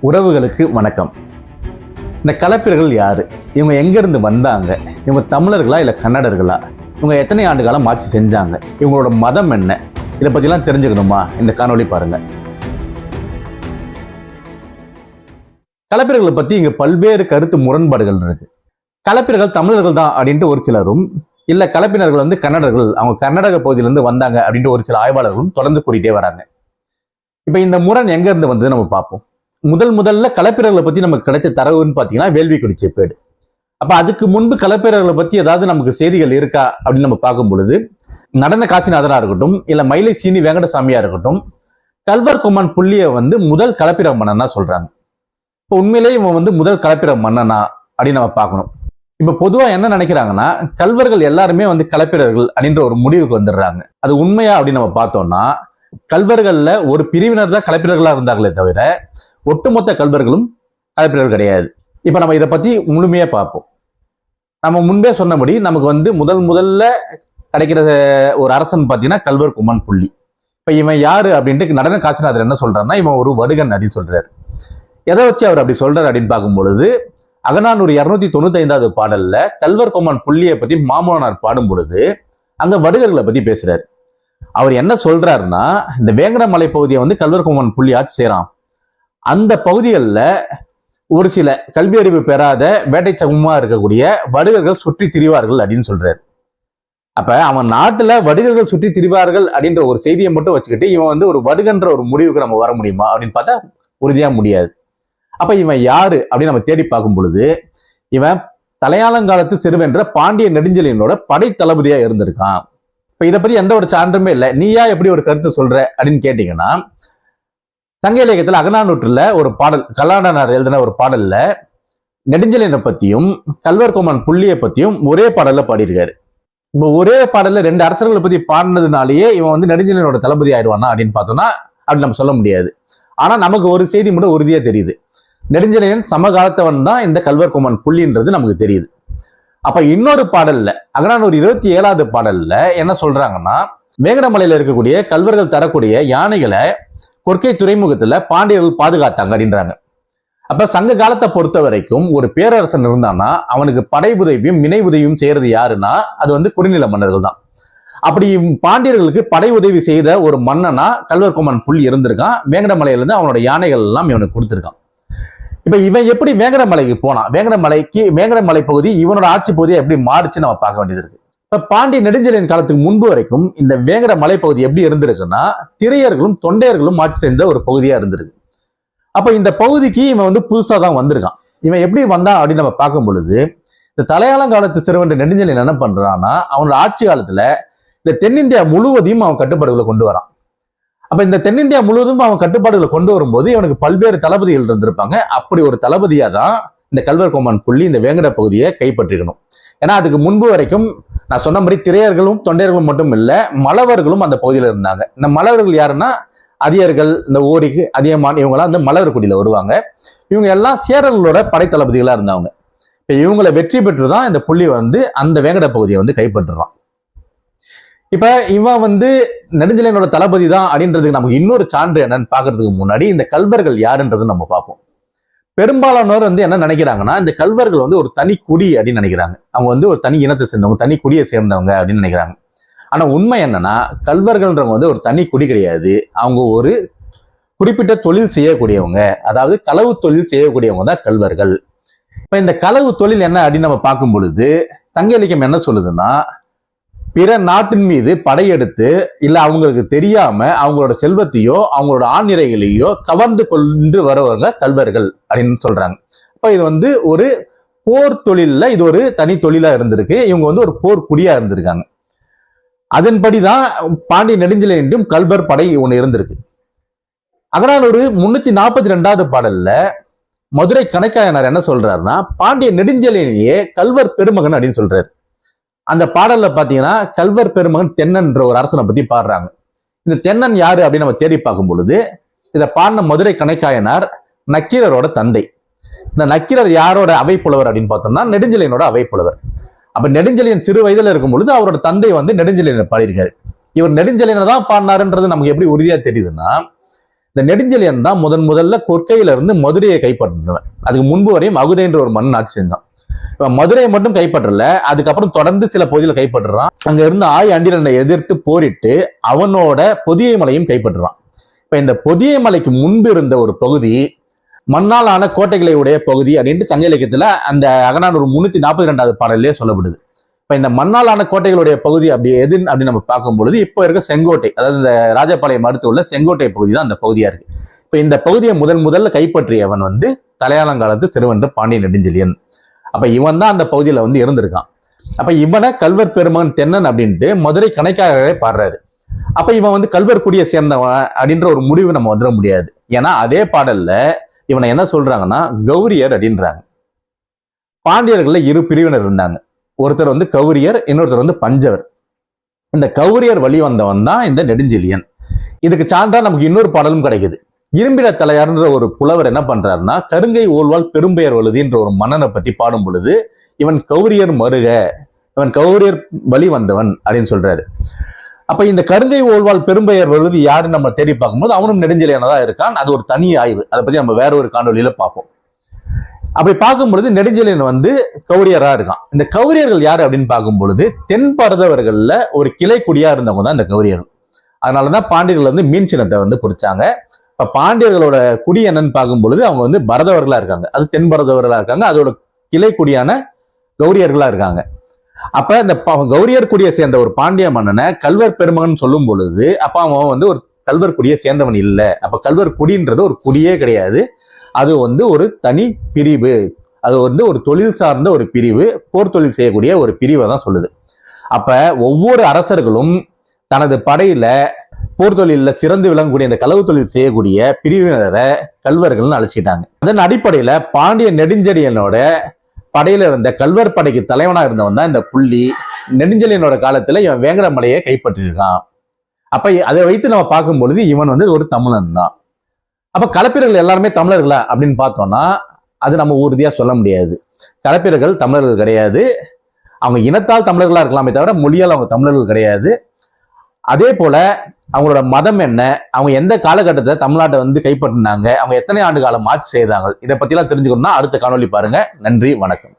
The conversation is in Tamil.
உறவுகளுக்கு வணக்கம். இந்த கலப்பிரர்கள் யாரு? இவங்க எங்கேருந்து வந்தாங்க? இவங்க தமிழர்களா இல்லை கன்னடர்களா? இவங்க எத்தனை ஆண்டு காலம் ஆட்சி செஞ்சாங்க? இவங்களோட மதம் என்ன? இதை பற்றிலாம் தெரிஞ்சுக்கணுமா? இந்த காணொளி பாருங்க. கலப்பிரர்களை பற்றி இங்கே பல்வேறு கருத்து முரண்பாடுகள் இருக்கு. கலப்பிரர்கள் தமிழர்கள் தான் அப்படின்ட்டு ஒரு சிலரும், இல்லை கலப்பினர்கள் கன்னடர்கள், அவங்க கர்நாடக பகுதியிலேருந்து வந்தாங்க அப்படின்ட்டு ஒரு சில ஆய்வாளர்களும் தொடர்ந்து கூறிட்டே வராங்க. இப்போ இந்த முரண் எங்கேருந்து வந்தது நம்ம பார்ப்போம். முதல்ல கலப்பிரர்களை பற்றி நமக்கு கிடைச்ச தரவுன்னு பார்த்தீங்கன்னா வேள்விக்குடி செப்பேடு. அப்போ அதுக்கு முன்பு கலப்பிரர்களை பற்றி ஏதாவது நமக்கு செய்திகள் இருக்கா அப்படின்னு நம்ம பார்க்கும் பொழுது, நடன காசிநாதனா இருக்கட்டும், இல்லை மயிலை சீனி வெங்கடசாமியா இருக்கட்டும், கல்வர் கொம்மன் புள்ளியை முதல் கலப்பிர மன்னனா சொல்றாங்க. இப்போ உண்மையிலேயே இவன் முதல் கலப்பிர மன்னனா அப்படின்னு நம்ம பார்க்கணும். இப்போ பொதுவாக என்ன நினைக்கிறாங்கன்னா, கல்வர்கள் எல்லாருமே கலப்பிரர்கள் அப்படின்ற ஒரு முடிவுக்கு வந்துடுறாங்க. அது உண்மையா அப்படின்னு நம்ம பார்த்தோம்னா, கல்வர்கள்ல ஒரு பிரிவினர் தான் கலப்பிரர்களா இருந்தாங்களே தவிர ஒட்டுமொத்த கல்வர்களும் கலப்பிரர்கள் கிடையாது. இப்ப நம்ம இதை பத்தி முழுமையா பார்ப்போம். நம்ம முன்பே சொன்னபடி நமக்கு முதல்ல கிடைக்கிற ஒரு அரசன் பார்த்தீங்கன்னா கல்வர் கொம்மன் புள்ளி. இப்ப இவன் யாரு அப்படின்ட்டு நடன காசிநாதர் என்ன சொல்றாருன்னா, இவன் ஒரு வடுகன் அப்படின்னு சொல்றாரு. எதை வச்சு அவர் அப்படி சொல்றாரு அப்படின்னு பார்க்கும் பொழுது, அகநானூறு 295வது பாடல்ல கல்வர் கொம்மன் புள்ளியை பத்தி மாமனார் பாடும் பொழுது அங்க வடுகர்களை பத்தி பேசுறாரு. அவர் என்ன சொல்றாருன்னா, இந்த வேங்கடமலை பகுதியை கல்வர் கொம்மன் புள்ளி ஆட்சி செய்யறான். அந்த பகுதிகளில் ஒரு சில கல்வி அறிவு பெறாத வேட்டை சமூகமா இருக்கக்கூடிய வடுகர்கள் சுற்றி திரிவார்கள் அப்படின்னு சொல்றாரு. அப்ப அவன் நாட்டுல வடுகர்கள் சுற்றி திரிவார்கள் அப்படின்ற ஒரு செய்தியை மட்டும் வச்சுக்கிட்டு இவன் ஒரு வடுகன்ற ஒரு முடிவுக்கு நம்ம வர முடியுமா அப்படின்னு பார்த்தா உறுதியா முடியாது. அப்ப இவன் யாரு அப்படின்னு நம்ம தேடி பார்க்கும் பொழுது, இவன் தலையாளங்காலத்து சிறுவென்ற பாண்டிய நெடுஞ்செழியனோட படை தளபதியா இருந்திருக்கான். இப்ப இதை பத்தி எந்த ஒரு சான்றுமே இல்லை, நீயா எப்படி ஒரு கருத்து சொல்ற அப்படின்னு கேட்டீங்கன்னா, சங்க இலக்கியத்தில் அகநானூற்றுல ஒரு பாடல், கல்லாடனார் எழுதின ஒரு பாடல்ல நெடுஞ்செழியனை பத்தியும் கல்வர் கொம்மன் புள்ளியை பத்தியும் ஒரே பாடல்ல பாடியிருக்காரு. இப்போ ஒரே பாடல்ல ரெண்டு அரசர்களை பத்தி பாடினதுனாலேயே இவன் நெடுஞ்செழியனோட தளபதி ஆயிடுவானா அப்படின்னு பார்த்தோம்னா அப்படி நம்ம சொல்ல முடியாது. ஆனா நமக்கு ஒரு செய்தி மட்டும் உறுதியா தெரியுது, நெடுஞ்செழியன் சமகாலத்தவன் தான் இந்த கல்வர் கொம்மன் புள்ளின்றது நமக்கு தெரியுது. அப்ப இன்னொரு பாடல்ல அகநானூறு 27வது பாடல்ல என்ன சொல்றாங்கன்னா, வேங்கடமலையில இருக்கக்கூடிய கல்வர்கள் தரக்கூடிய யானைகளை கொற்கை துறைமுகத்துல பாண்டியர்கள் பாதுகாத்தாங்க அப்படின்றாங்க. அப்ப சங்க காலத்தை பொறுத்த வரைக்கும் ஒரு பேரரசன் இருந்தான்னா அவனுக்கு படை உதவியும் வினை உதவியும் செய்யறது யாருன்னா அது குறுநில மன்னர்கள் தான். அப்படி பாண்டியர்களுக்கு படை உதவி செய்த ஒரு மன்னனா கல்வர் கொம்மன் புள்ளி இருந்திருக்கான். வேங்கடமலையில இருந்து அவனோட யானைகள் எல்லாம் இவனுக்கு கொடுத்திருக்கான். இப்ப இவன் எப்படி வேங்கடமலைக்கு போனான்? வேங்கடமலை பகுதி இவனோட ஆட்சி பகுதியை எப்படி மாறுச்சு நம்ம பார்க்க வேண்டியது இருக்கு. இப்ப பாண்டிய நெடுஞ்செழியன் காலத்துக்கு முன்பு வரைக்கும் இந்த வேங்கட மலைப்பகுதி எப்படி இருந்திருக்குன்னா, திரையர்களும் தொண்டையர்களும் ஆட்சி செய்த ஒரு பகுதியா இருந்திருக்கு. அப்ப இந்த பகுதிக்கு இவன் புதுசா தான் வந்திருக்கான். இவன் எப்படி வந்தான் அப்படின்னு நம்ம பார்க்கும் பொழுது, இந்த தலையாளங்காலத்து சிறுவன் நெடுஞ்செழியன் என்ன பண்றான்னா, அவனோட ஆட்சி காலத்துல இந்த தென்னிந்தியா முழுவதையும் அவன் கட்டுப்பாடுகளை கொண்டு வரான். அப்ப இந்த தென்னிந்தியா முழுவதும் அவன் கட்டுப்பாடுகளை கொண்டு வரும்போது இவனுக்கு பல்வேறு தளபதிகள் இருந்திருப்பாங்க. அப்படி ஒரு தளபதியா தான் இந்த கல்வர் கொம்மன் புள்ளி இந்த வேங்கட பகுதியை கைப்பற்றிக்கணும். ஏன்னா அதுக்கு முன்பு வரைக்கும் நான் சொன்ன மாதிரி திரையர்களும் தொண்டையர்களும் மட்டும் இல்லை, மலவர்களும் அந்த பகுதியில் இருந்தாங்க. இந்த மலவர்கள் யாருன்னா அதியர்கள், இந்த ஓரிக்கு அதியமான், இவங்கெல்லாம் மலவர் குடியில வருவாங்க. இவங்க எல்லாம் சேரர்களோட படைத்தளபதிகளா இருந்தவங்க. இப்ப இவங்களை வெற்றி பெற்றுதான் இந்த புள்ளி அந்த வேங்கட பகுதியை கைப்பற்றுறான். இப்ப இவன் நெடுஞ்செழியனோட தளபதி தான் அப்படின்றதுக்கு நமக்கு இன்னொரு சான்று என்னன்னு பாக்குறதுக்கு முன்னாடி இந்த கல்வர்கள் யாருன்றது நம்ம பார்ப்போம். பெரும்பாலானோர் என்ன நினைக்கிறாங்கன்னா, இந்த கல்வர்கள் ஒரு தனி குடி அப்படின்னு நினைக்கிறாங்க. அவங்க ஒரு தனி இனத்தை சேர்ந்தவங்க, தனி குடியை சேர்ந்தவங்க அப்படின்னு நினைக்கிறாங்க. ஆனா உண்மை என்னன்னா, கல்வர்கள்ன்றவங்க ஒரு தனி குடி கிடையாது. அவங்க ஒரு குறிப்பிட்ட தொழில் செய்யக்கூடியவங்க, அதாவது களவு தொழில் செய்யக்கூடியவங்க தான் கல்வர்கள். இப்ப இந்த களவு தொழில் என்ன அப்படின்னு நம்ம பார்க்கும் பொழுது சங்க இலக்கியம் என்ன சொல்லுதுன்னா, பிற நாட்டின் மீது படையெடுத்து இல்ல அவங்களுக்கு தெரியாம அவங்களோட செல்வத்தையோ அவங்களோட ஆண்நிறைகளையோ கவர்ந்து கொண்டு வரவங்க கல்வர்கள் அப்படின்னு சொல்றாங்க. இப்ப இது ஒரு போர் தொழில்ல இது ஒரு தனி தொழிலா இருந்திருக்கு. இவங்க ஒரு போர் குடியா இருந்திருக்காங்க. அதன்படிதான் பாண்டிய நெடுஞ்செழியனும் கல்வர் படை ஒண்ணு இருந்திருக்கு. அகநானூறு 342வது பாடல்ல மதுரை கணக்காயனார் என்ன சொல்றாருன்னா, பாண்டிய நெடுஞ்செழியனையே கல்வர் பெருமகன் அப்படின்னு சொல்றாரு. அந்த பாடல்ல பாத்தீங்கன்னா கல்வர் பெருமகன் தென்னன்ற ஒரு அரசனை பத்தி பாடுறாங்க. இந்த தென்னன் யாரு அப்படின்னு நம்ம தேடி பார்க்கும் பொழுது, இதை பாடின மதுரை கணக்காயனார் நக்கீரரோட தந்தை. இந்த நக்கீரர் யாரோட அவைப்புலவர் அப்படின்னு பார்த்தோம்னா நெடுஞ்செழியனோட அவைப்புலவர். அப்ப நெடுஞ்செழியன் சிறு வயதுல இருக்கும் பொழுது அவரோட தந்தை நெடுஞ்செழியனை பாடியிருக்காரு. இவர் நெடுஞ்செழியனை தான் பாடினாருன்றது நமக்கு எப்படி உறுதியா தெரியுதுன்னா, இந்த இந்த நெடுஞ்செழியன் தான் முதல்ல கொற்கையில இருந்து மதுரையை கைப்பற்றினவன். அதுக்கு முன்பு வரையும் மகுதை என்ற ஒரு மன்னன் ஆட்சி செஞ்சான். மதுரையை மட்டும் கைப்பற்றல, அதுக்கப்புறம் தொடர்ந்து சில பகுதிகளை கைப்பற்றுறான். அங்க இருந்து ஆண்டிரனை எதிர்த்து போரிட்டு அவனோட பொதிகை மலையும் கைப்பற்றுறான். இப்ப இந்த பொதிகை மலைக்கு முன்பு இருந்த ஒரு பகுதி மண்ணால் ஆன கோட்டைகளை உடைய பகுதி அப்படின்ட்டு சங்க இலக்கியத்துல அந்த அகநானூறு 342வது பாடலே சொல்லப்படுது. இப்ப இந்த மண்ணாலான கோட்டைகளுடைய பகுதி அப்படி எது அப்படின்னு நம்ம பார்க்கும் பொழுது இப்போ இருக்க செங்கோட்டை, அதாவது இந்த ராஜபாளையம் அடுத்து உள்ள செங்கோட்டை பகுதி தான் அந்த பகுதியா இருக்கு. இப்ப இந்த பகுதியை முதல்ல கைப்பற்றியவன் தலையாலங்காலத்து சிறுவன் பாண்டிய நெடுஞ்செழியன். அப்ப இவன் தான் அந்த பகுதியில இருந்திருக்கான். அப்ப இவனை கல்வர் பெருமகன் தென்னன் அப்படின்ட்டு மதுரை கணைக்காகவே பாடுறாரு. அப்ப இவன் கல்வர் குடியை சேர்ந்தவன் அப்படின்ற ஒரு முடிவு நம்ம வந்துட முடியாது. ஏன்னா அதே பாடல்ல இவனை என்ன சொல்றாங்கன்னா கௌரியர் அப்படின்றாங்க. பாண்டியர்கள்ல இரு பிரிவினர் இருந்தாங்க. ஒருத்தர் கௌரியர், இன்னொருத்தர் பஞ்சவர். இந்த கௌரியர் வழி வந்தவன் தான் இந்த நெடுஞ்செழியன். இதுக்கு சான்றா நமக்கு இன்னொரு பாடலும் கிடைக்குது. இரும்பிட தலையார்ன்ற ஒரு புலவர் என்ன பண்றாருன்னா கருங்கை ஓல்வாள் பெரும்பெயர் வழுதின்ற ஒரு மன்னனை பத்தி பாடும் பொழுது இவன் கௌரியர் மருக, இவன் கௌரியர் வழி வந்தவன் அப்படின்னு சொல்றாரு. அப்ப இந்த கருங்கை ஓல்வாள் பெரும்பெயர் வழுதி யாருன்னு நம்ம தேடி பார்க்கும்போது அவனும் நெடுஞ்செழியனதான் இருக்கான். அது ஒரு தனி ஆய்வு, அதை பத்தி நம்ம வேற ஒரு காணொலியில பார்ப்போம். அப்படி பார்க்கும் பொழுது நெடுஞ்செழியன் கௌரியரா இருக்கான். இந்த கௌரியர்கள் யாரு அப்படின்னு பார்க்கும் பொழுது தென் பரதவர்கள்ல ஒரு கிளை குடியா இருந்தவங்க தான் இந்த கௌரியர்கள். அதனாலதான் பாண்டியர்கள் மீன் சின்னத்தை பொறிச்சாங்க. இப்ப பாண்டியர்களோட குடி என்னன்னு பார்க்கும் பொழுது அவங்க பரதவர்களா இருக்காங்க, அது தென் பரதவர்களா இருக்காங்க. அதோட கிளை குடியான கௌரியர்களா இருக்காங்க. அப்ப இந்த கௌரியர் குடியை சேர்ந்த ஒரு பாண்டிய மன்னனை கல்வர் பெருமகன் சொல்லும் பொழுது அப்ப அவன் ஒரு கல்வர் குடியை சேர்ந்தவன் இல்லை. அப்ப கல்வர் குடின்றது ஒரு குடியே கிடையாது, அது ஒரு தனி பிரிவு, அது ஒரு தொழில் சார்ந்த ஒரு பிரிவு, போர் தொழில் செய்யக்கூடிய ஒரு பிரிவை தான் சொல்லுது. அப்ப ஒவ்வொரு அரசர்களும் தனது படையில போர் தொழில சிறந்து விளங்கக்கூடிய இந்த களவு தொழில் செய்யக்கூடிய பிரிவினரை கல்வர்கள்னு அழைச்சிட்டாங்க. அதன் அடிப்படையில பாண்டிய நெடுஞ்செழியனோட படையில இருந்த கல்வர் படைக்கு தலைவனா இருந்தவன் தான் இந்த புள்ளி. நெடுஞ்செழியனோட காலத்துல இவன் வேங்கடமலையை கைப்பற்றிருக்கான். அப்ப அதை வைத்து நம்ம பார்க்கும் பொழுது இவன் ஒரு தமிழன் தான். அப்ப களப்பிரர்கள் எல்லாருமே தமிழர்களா அப்படின்னு பார்த்தோம்னா அது நம்ம உறுதியா சொல்ல முடியாது. களப்பிரர்கள் தமிழர்கள் கிடையாது. அவங்க இனத்தால் தமிழர்களா இருக்கலாமே தவிர மொழியால் அவங்க தமிழர்கள் கிடையாது. அதே போல அவங்களோட மதம் என்ன, அவங்க எந்த காலகட்டத்தை தமிழ்நாட்டை கைப்பற்றினாங்க, அவங்க எத்தனை ஆண்டு காலம் ஆட்சி செய்தாங்க, இதை பத்தி எல்லாம் தெரிஞ்சுக்கணும்னா அடுத்த காணொலி பாருங்க. நன்றி, வணக்கம்.